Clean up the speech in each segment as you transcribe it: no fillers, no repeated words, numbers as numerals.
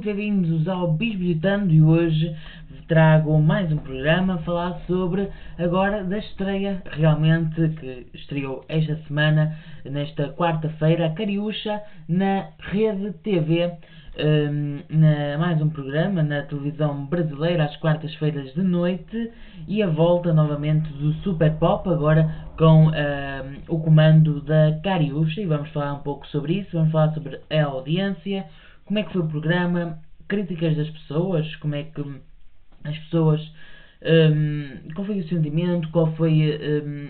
bem-vindos ao Bisbilhotando e hoje trago mais um programa a falar sobre agora da estreia realmente que estreou esta semana, nesta quarta-feira, a Cariúcha na Rede TV, mais um programa na televisão brasileira às quartas-feiras de noite e a volta novamente do Super Pop agora com o comando da Cariúcha e vamos falar um pouco sobre isso, vamos falar sobre a audiência, como é que foi o programa, críticas das pessoas, como é que as pessoas, qual foi o sentimento, qual foi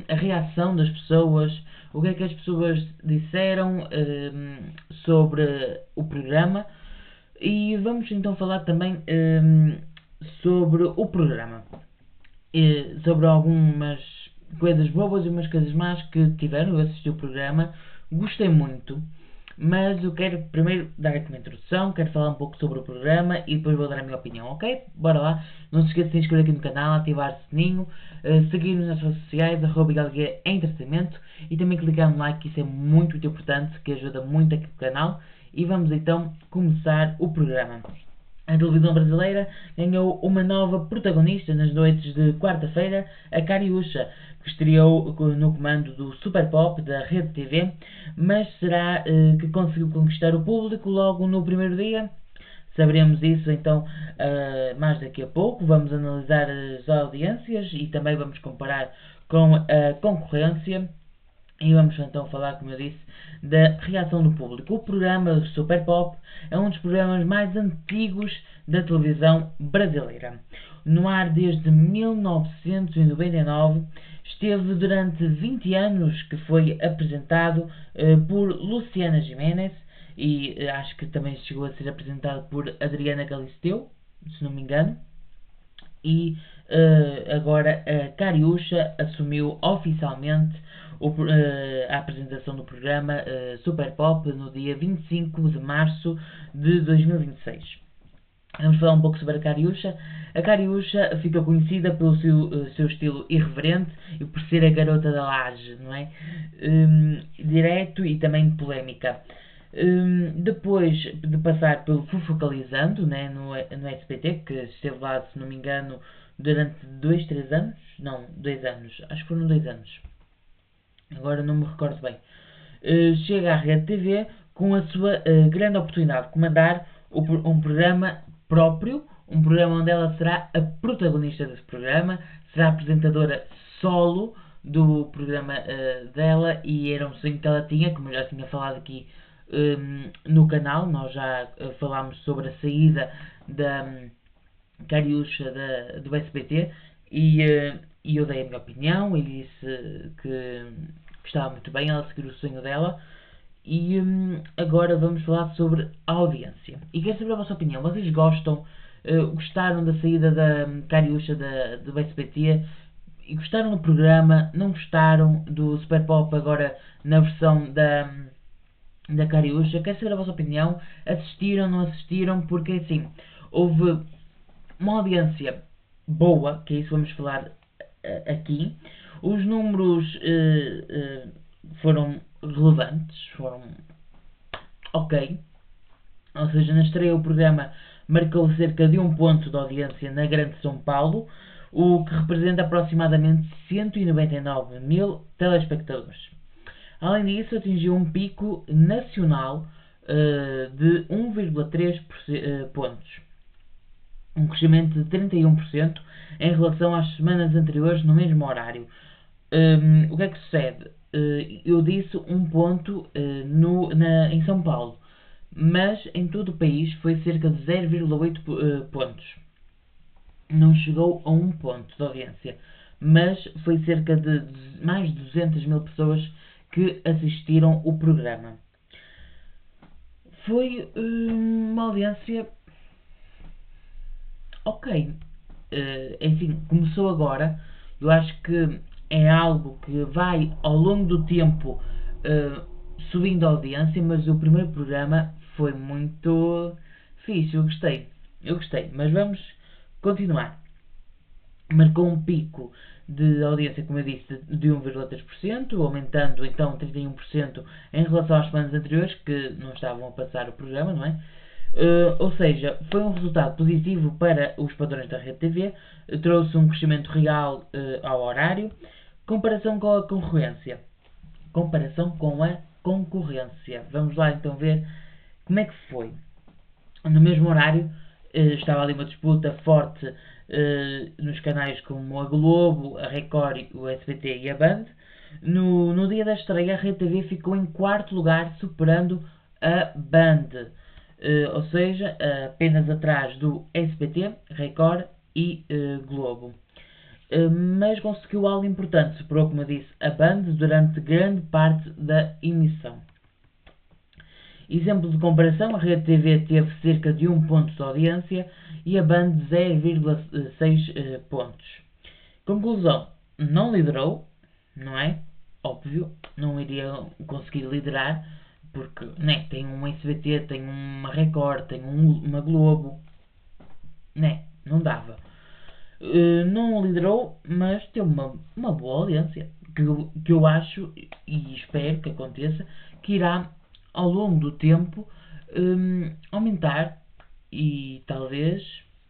a reação das pessoas, o que é que as pessoas disseram sobre o programa e vamos então falar também sobre o programa, sobre algumas coisas boas e umas coisas más que tiveram. Eu assisti o programa, gostei muito. Mas eu quero primeiro dar aqui uma introdução, quero falar um pouco sobre o programa e depois vou dar a minha opinião, ok? Bora lá, não se esqueça de se inscrever aqui no canal, ativar o sininho, seguir-nos nas redes sociais, @Entretenimento e também clicar no like, que isso é muito importante, que ajuda muito aqui o canal. E vamos então começar o programa. A televisão brasileira ganhou uma nova protagonista nas noites de quarta-feira, a Cariúcha, que estreou no comando do Super Pop da Rede TV, mas será que conseguiu conquistar o público logo no primeiro dia? Saberemos isso então mais daqui a pouco. Vamos analisar as audiências e também vamos comparar com a concorrência. E vamos então falar, como eu disse, da reação do público. O programa Super Pop é um dos programas mais antigos da televisão brasileira. No ar desde 1999, esteve durante 20 anos que foi apresentado por Luciana Gimenez e acho que também chegou a ser apresentado por Adriana Galisteu, se não me engano. E agora a Cariúcha assumiu oficialmente a apresentação do programa Super Pop no dia 25 de março de 2026. Vamos falar um pouco sobre a Cariúcha. A Cariúcha fica conhecida pelo seu estilo irreverente e por ser a garota da laje, não é? Direto e também polémica. Depois de passar pelo Fofocalizando, né, no SBT, que esteve lá, se não me engano, durante 2 anos, não, 2 anos, acho que foram 2 anos, agora não me recordo bem, chega à Rede TV com a sua grande oportunidade de comandar um programa próprio, um programa onde ela será a protagonista desse programa, será a apresentadora solo do programa dela e era um sonho que ela tinha, como eu já tinha falado aqui no canal. Nós já falámos sobre a saída da Cariúcha do SBT e eu dei a minha opinião e disse que estava muito bem ela seguir o sonho dela. E agora vamos falar sobre a audiência. E quero saber a vossa opinião. Vocês gostaram da saída da Cariúcha do SBT? E gostaram do programa? Não gostaram do Super Pop agora na versão da Cariúcha? Quero saber a vossa opinião. Assistiram, não assistiram? Porque assim, houve uma audiência boa, que é isso que vamos falar aqui. Os números foram relevantes, foram ok. Ou seja, na estreia o programa marcou cerca de 1 ponto de audiência na Grande São Paulo, o que representa aproximadamente 199 mil telespectadores. Além disso, atingiu um pico nacional de 1,3 pontos, um crescimento de 31% em relação às semanas anteriores no mesmo horário. O que é que sucede? Eu disse 1 ponto em São Paulo, mas em todo o país foi cerca de 0,8 pontos. Não chegou a 1 ponto de audiência, mas foi cerca de mais de 200 mil pessoas que assistiram o programa. Foi uma audiência ok. Enfim, começou agora. Eu acho que é algo que vai ao longo do tempo subindo a audiência, mas o primeiro programa foi muito fixe. Eu gostei, mas vamos continuar. Marcou um pico de audiência, como eu disse, de 1,3%, aumentando então 31% em relação às semanas anteriores, que não estavam a passar o programa, não é? Ou seja, foi um resultado positivo para os padrões da Rede TV, trouxe um crescimento real ao horário. Comparação com a concorrência. Comparação com a concorrência. Vamos lá então ver como é que foi. No mesmo horário, estava ali uma disputa forte nos canais como a Globo, a Record, o SBT e a Band. No dia da estreia, a Rede TV ficou em quarto lugar, superando a Band. Ou seja, apenas atrás do SBT, Record e Globo. Mas conseguiu algo importante, superou, como eu disse, a Band durante grande parte da emissão. Exemplo de comparação, a Rede TV teve cerca de 1 ponto de audiência e a Band 0,6 pontos. Conclusão, não liderou, não é? Óbvio, não iria conseguir liderar, porque né, tem um SBT, tem uma Record, tem uma Globo, né, não dava. Não liderou, mas teve uma boa audiência, que eu acho e espero que aconteça, que irá ao longo do tempo aumentar e talvez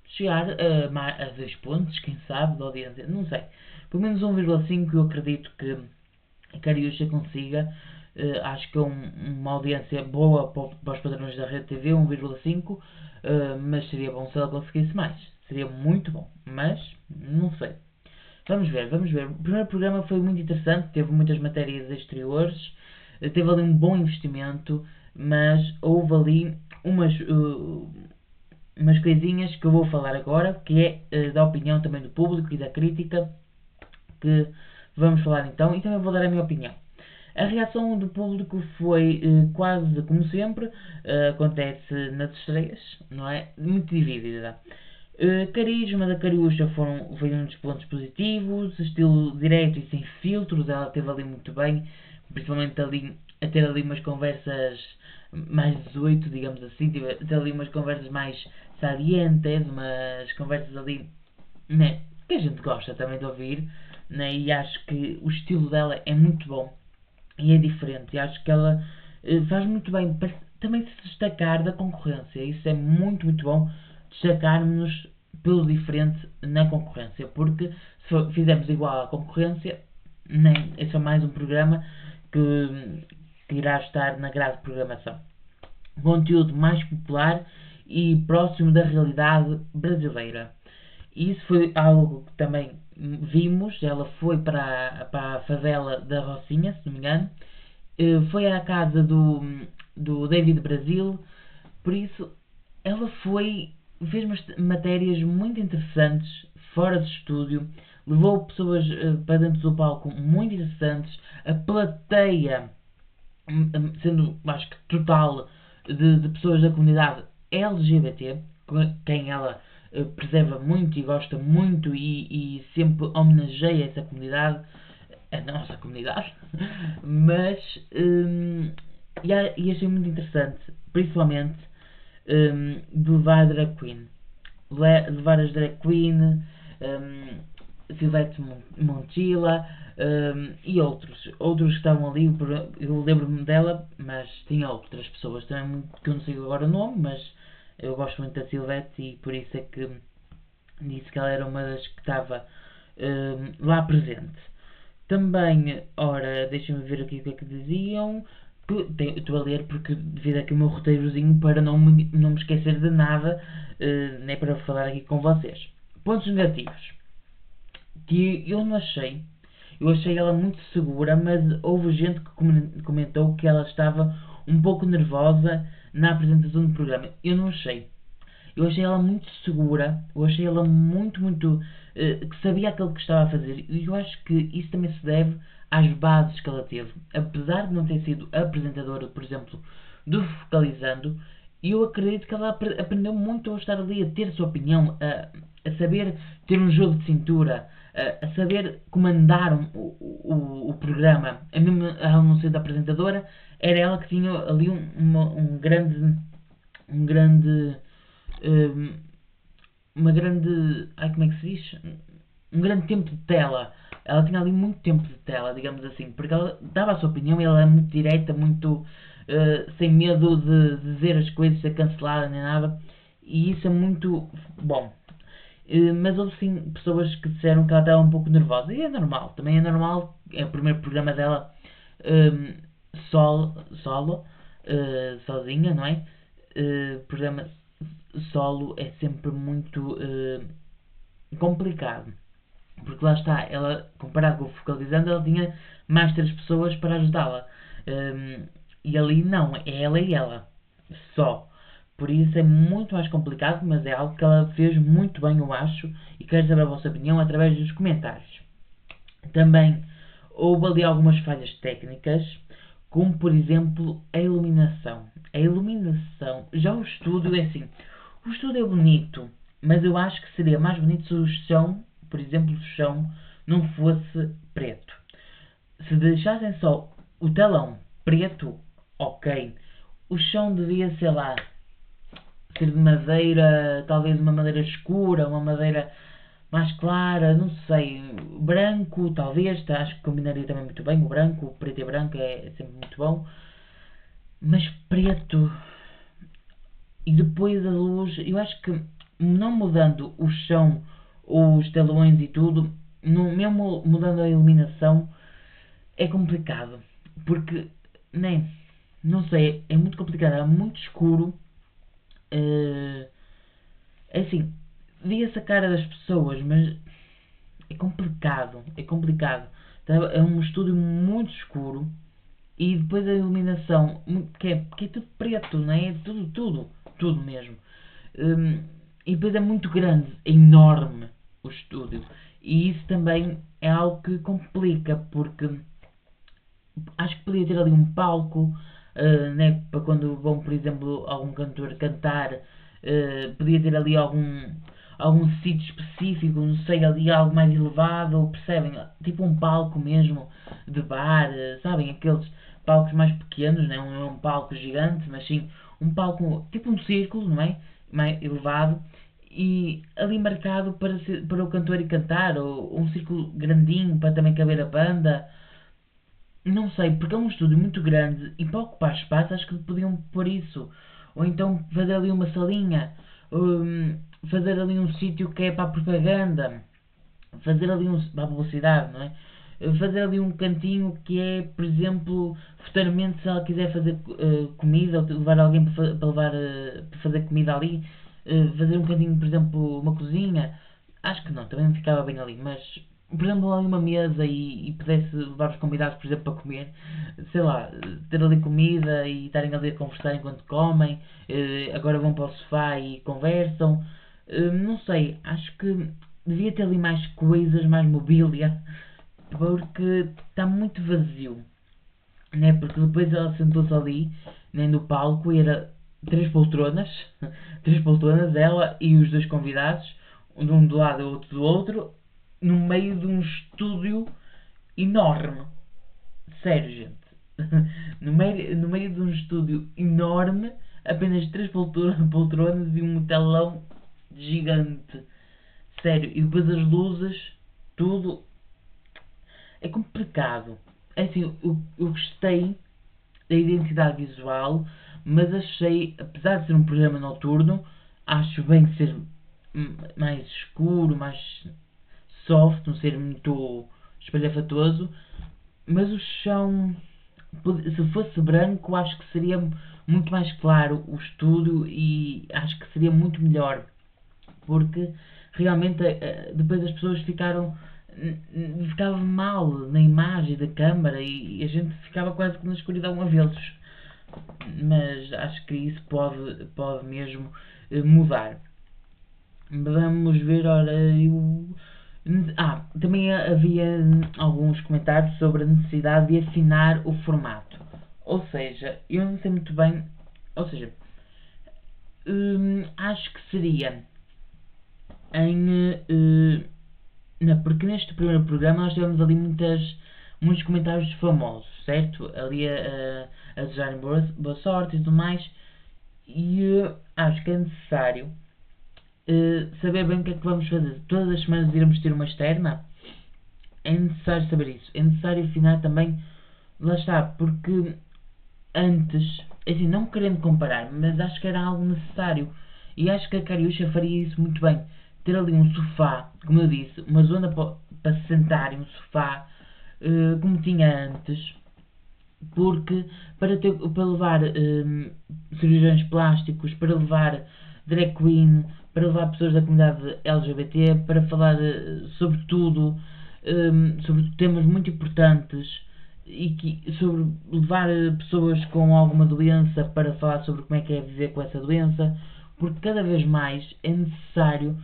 chegar a 2 pontos, quem sabe, de audiência, não sei. Pelo menos 1,5 eu acredito que a Cariúcha consiga. Acho que é uma audiência boa para os padrões da Rede TV, 1,5, mas seria bom se ela conseguisse mais. Seria muito bom, mas não sei. Vamos ver, vamos ver. O primeiro programa foi muito interessante, teve muitas matérias exteriores, teve ali um bom investimento, mas houve ali umas coisinhas que eu vou falar agora, que é da opinião também do público e da crítica, que vamos falar então, e também vou dar a minha opinião. A reação do público foi quase como sempre, acontece nas estreias, não é? Muito dividida. Carisma da Cariúcha foi um dos pontos positivos, estilo direto e sem filtros, ela teve ali muito bem, principalmente ali a ter ali umas conversas mais 18, digamos assim, ter ali umas conversas mais salientes, umas conversas ali, né, que a gente gosta também de ouvir, né, e acho que o estilo dela é muito bom e é diferente, e acho que ela faz muito bem para também se destacar da concorrência, isso é muito, muito bom, destacarmos pelo diferente na concorrência, porque se fizermos igual à concorrência, nem, é só mais um programa que irá estar na grade de programação. Conteúdo mais popular e próximo da realidade brasileira. E isso foi algo que também vimos. Ela foi para a favela da Rocinha, se não me engano, foi à casa do David Brasil, por isso ela fez matérias muito interessantes, fora de estúdio, levou pessoas para dentro do palco muito interessantes, a plateia, sendo acho que total, de pessoas da comunidade LGBT, quem ela preserva muito e gosta muito e sempre homenageia essa comunidade, a nossa comunidade, mas e achei muito interessante, principalmente de levar a drag queen, levar as drag queen, Silvete Montilla e outros que estavam ali. Eu lembro-me dela, mas tinha outras pessoas também que eu não sei agora o nome, mas eu gosto muito da Silvete e por isso é que disse que ela era uma das que estava lá presente. Também, ora, deixem-me ver aqui o que é que diziam. Estou a ler porque devido aqui o meu roteirozinho para não me esquecer de nada, nem para falar aqui com vocês. Pontos negativos. Que eu não achei. Eu achei ela muito segura, mas houve gente que comentou que ela estava um pouco nervosa na apresentação do programa. Eu não achei. Eu achei ela muito segura, eu achei ela muito, que sabia aquilo que estava a fazer, e eu acho que isso também se deve às bases que ela teve. Apesar de não ter sido apresentadora, por exemplo, do Focalizando, eu acredito que ela aprendeu muito a estar ali, a ter a sua opinião, a saber ter um jogo de cintura, a saber comandar o programa. A mesmo ela não sendo apresentadora, era ela que tinha ali um grande uma grande. Ai, como é que se diz? Um grande tempo de tela. Ela tinha ali muito tempo de tela, digamos assim, porque ela dava a sua opinião e ela é muito direta, muito sem medo de dizer as coisas, ser cancelada nem nada, e isso é muito bom. Mas houve sim pessoas que disseram que ela estava um pouco nervosa, e é normal, também é normal, é o primeiro programa dela solo, sozinha, não é? Programa solo é sempre muito complicado, porque lá está, ela, comparado com o Focalizando, ela tinha mais 3 pessoas para ajudá-la. E ali não, é ela e ela, só. Por isso é muito mais complicado, mas é algo que ela fez muito bem, eu acho, e quero saber a vossa opinião através dos comentários. Também houve ali algumas falhas técnicas, como por exemplo a iluminação. A iluminação, já o estúdio é assim, o estúdio é bonito, mas eu acho que seria mais bonito se o chão, por exemplo, o chão não fosse preto. Se deixassem só o telão preto, ok. O chão devia, sei lá, ser de madeira, talvez uma madeira escura, uma madeira mais clara, não sei, branco, talvez, acho que combinaria também muito bem o branco, o preto e branco é sempre muito bom, mas preto e depois a luz, eu acho que não mudando o chão, os telões e tudo, mesmo mudando a iluminação, é complicado, porque, nem, não sei, é muito complicado, é muito escuro, é assim, via-se a cara das pessoas, mas é complicado, é complicado. É um estúdio muito escuro e depois a iluminação, que é tudo preto, não é? Tudo mesmo. E depois é muito grande, é enorme o estúdio. E isso também é algo que complica, porque acho que podia ter ali um palco, né, para quando vão, por exemplo, algum cantor cantar, podia ter ali algum sítio específico, não sei, ali algo mais elevado, percebem? Tipo um palco mesmo de bar, sabem? Aqueles palcos mais pequenos, não é um palco gigante, mas sim um palco, tipo um círculo, não é? Mais elevado. E ali marcado para o cantor ir cantar, ou um círculo grandinho para também caber a banda, não sei, porque é um estúdio muito grande e para ocupar espaço acho que podiam pôr isso. Ou então fazer ali uma salinha, fazer ali um sítio que é para a propaganda, fazer ali para a publicidade, não é? Fazer ali um cantinho que é, por exemplo, futuramente se ela quiser fazer comida ou levar alguém para fazer comida ali, fazer um cantinho, por exemplo, uma cozinha, acho que não, também não ficava bem ali, mas por exemplo, ali uma mesa e pudesse levar os convidados, por exemplo, para comer, sei lá, ter ali comida e estarem ali a conversar enquanto comem, agora vão para o sofá e conversam, não sei, acho que devia ter ali mais coisas, mais mobília, porque está muito vazio, né? Porque depois ela sentou-se ali, né, no palco, e era 3 poltronas, 3 poltronas, ela e os 2 convidados, um do lado e o outro do outro, no meio de um estúdio enorme. Sério, gente. No meio de um estúdio enorme, apenas 3 poltronas e um telão gigante. Sério, e depois as luzes, tudo. É complicado. É assim, eu gostei da identidade visual, mas achei, apesar de ser um programa noturno, acho bem ser mais escuro, mais soft, não ser muito espalhafatoso, mas o chão, se fosse branco, acho que seria muito mais claro o estúdio e acho que seria muito melhor, porque realmente depois as pessoas ficava mal na imagem da câmara e a gente ficava quase que na escuridão a vê-los, mas acho que isso pode mesmo mudar. Vamos ver, ora, também havia alguns comentários sobre a necessidade de afinar o formato. Ou seja, eu não sei muito bem. Ou seja, acho que seria em. Porque neste primeiro programa nós tivemos ali muitos comentários famosos, certo? Ali a desejarem boa sorte e tudo mais. E acho que é necessário saber bem o que é que vamos fazer. Todas as semanas iremos ter uma externa. É necessário saber isso. É necessário afinar também. Lá está, porque antes, assim, não querendo comparar, mas acho que era algo necessário. E acho que a Cariúcha faria isso muito bem. Ter ali um sofá, como eu disse, uma zona para se sentar em um sofá, como tinha antes, porque para levar cirurgiões plásticos, para levar drag queen, para levar pessoas da comunidade LGBT, para falar sobre tudo, sobre temas muito importantes e sobre levar pessoas com alguma doença para falar sobre como é que é viver com essa doença, porque cada vez mais é necessário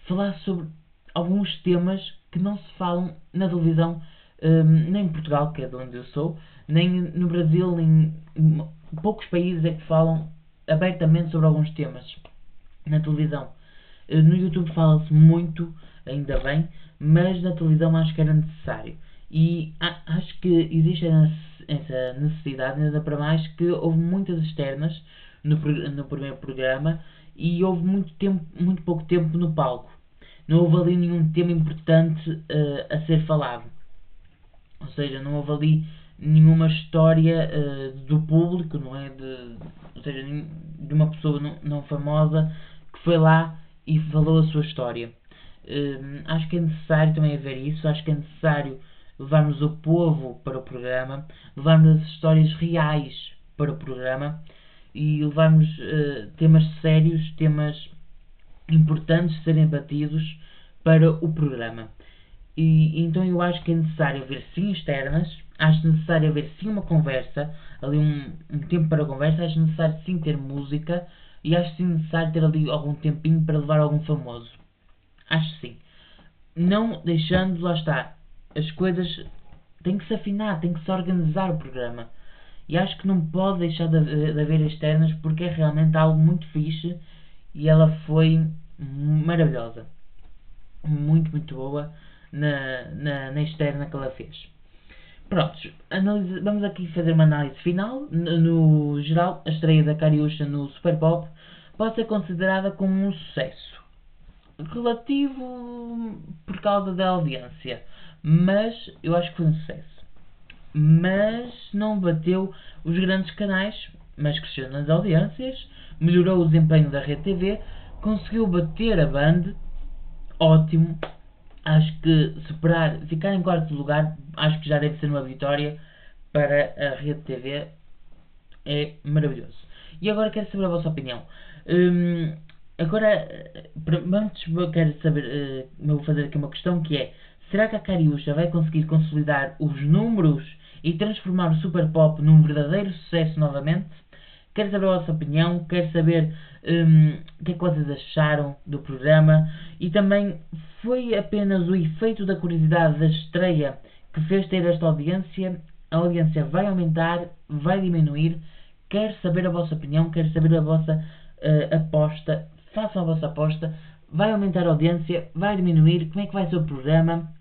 falar sobre alguns temas que não se falam na televisão, nem em Portugal, que é de onde eu sou, nem no Brasil, nem em poucos países é que falam abertamente sobre alguns temas na televisão. No YouTube fala-se muito, ainda bem, mas na televisão acho que era necessário. E acho que existe essa necessidade, ainda para mais que houve muitas externas no primeiro programa e houve muito pouco tempo no palco. Não houve ali nenhum tema importante a ser falado. Ou seja, não houve ali nenhuma história do público, não é? Ou seja, de uma pessoa não famosa que foi lá e falou a sua história. Acho que é necessário também haver isso, acho que é necessário levarmos o povo para o programa, levarmos as histórias reais para o programa e levarmos temas sérios, temas importantes de serem batidos para o programa. Então eu acho que é necessário haver sim externas, acho necessário haver sim uma conversa, ali um tempo para a conversa, acho necessário sim ter música e acho sim necessário ter ali algum tempinho para levar algum famoso. Acho sim. Não deixando, lá está, as coisas tem que se afinar, tem que se organizar o programa. E acho que não pode deixar de haver externas porque é realmente algo muito fixe e ela foi maravilhosa. Muito boa na externa que ela fez. Prontos, vamos aqui fazer uma análise final. No geral, a estreia da Cariúcha no Super Pop pode ser considerada como um sucesso relativo por causa da audiência, mas eu acho que foi um sucesso. Mas não bateu os grandes canais, mas cresceu nas audiências, melhorou o desempenho da Rede TV, conseguiu bater a Band, ótimo. Acho que ficar em quarto lugar, acho que já deve ser uma vitória para a Rede TV. É maravilhoso. E agora quero saber a vossa opinião. Agora, antes quero saber, vou fazer aqui uma questão que é: será que a Cariúcha vai conseguir consolidar os números e transformar o Super Pop num verdadeiro sucesso novamente? Quero saber a vossa opinião, quero saber o que é que vocês acharam do programa e também foi apenas o efeito da curiosidade da estreia que fez ter esta audiência? A audiência vai aumentar, vai diminuir? Quero saber a vossa opinião, quero saber a vossa aposta. Façam a vossa aposta. Vai aumentar a audiência? Vai diminuir? Como é que vai ser o programa?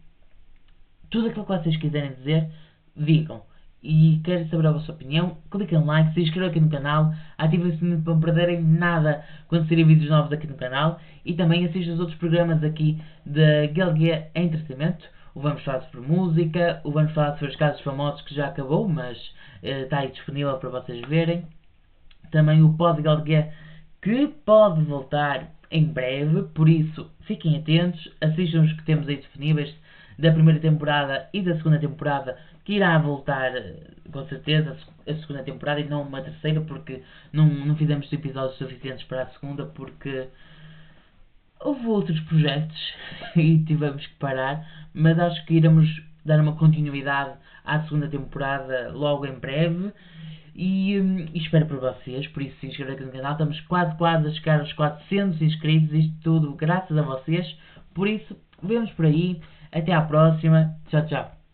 Tudo aquilo que vocês quiserem dizer, digam. E quero saber a vossa opinião. Cliquem em like, se inscrevam aqui no canal, ativem o sininho para não perderem nada quando saírem vídeos novos aqui no canal. E também assistam os outros programas aqui da Galguia Entretenimento. O Vamos Falar sobre Música, o Vamos Falar sobre os casos famosos que já acabou, mas está aí disponível para vocês verem. Também o Pod Galguia que pode voltar em breve, por isso fiquem atentos, assistam os que temos aí disponíveis da primeira temporada e da segunda temporada, que irá voltar com certeza a segunda temporada e não uma terceira, porque não fizemos episódios suficientes para a segunda, porque houve outros projetos e tivemos que parar, mas acho que iremos dar uma continuidade à segunda temporada logo em breve. E espero por vocês, por isso se inscrevam aqui no canal, estamos quase a chegar aos 400 inscritos, isto tudo graças a vocês, por isso vemos por aí, até à próxima, tchau.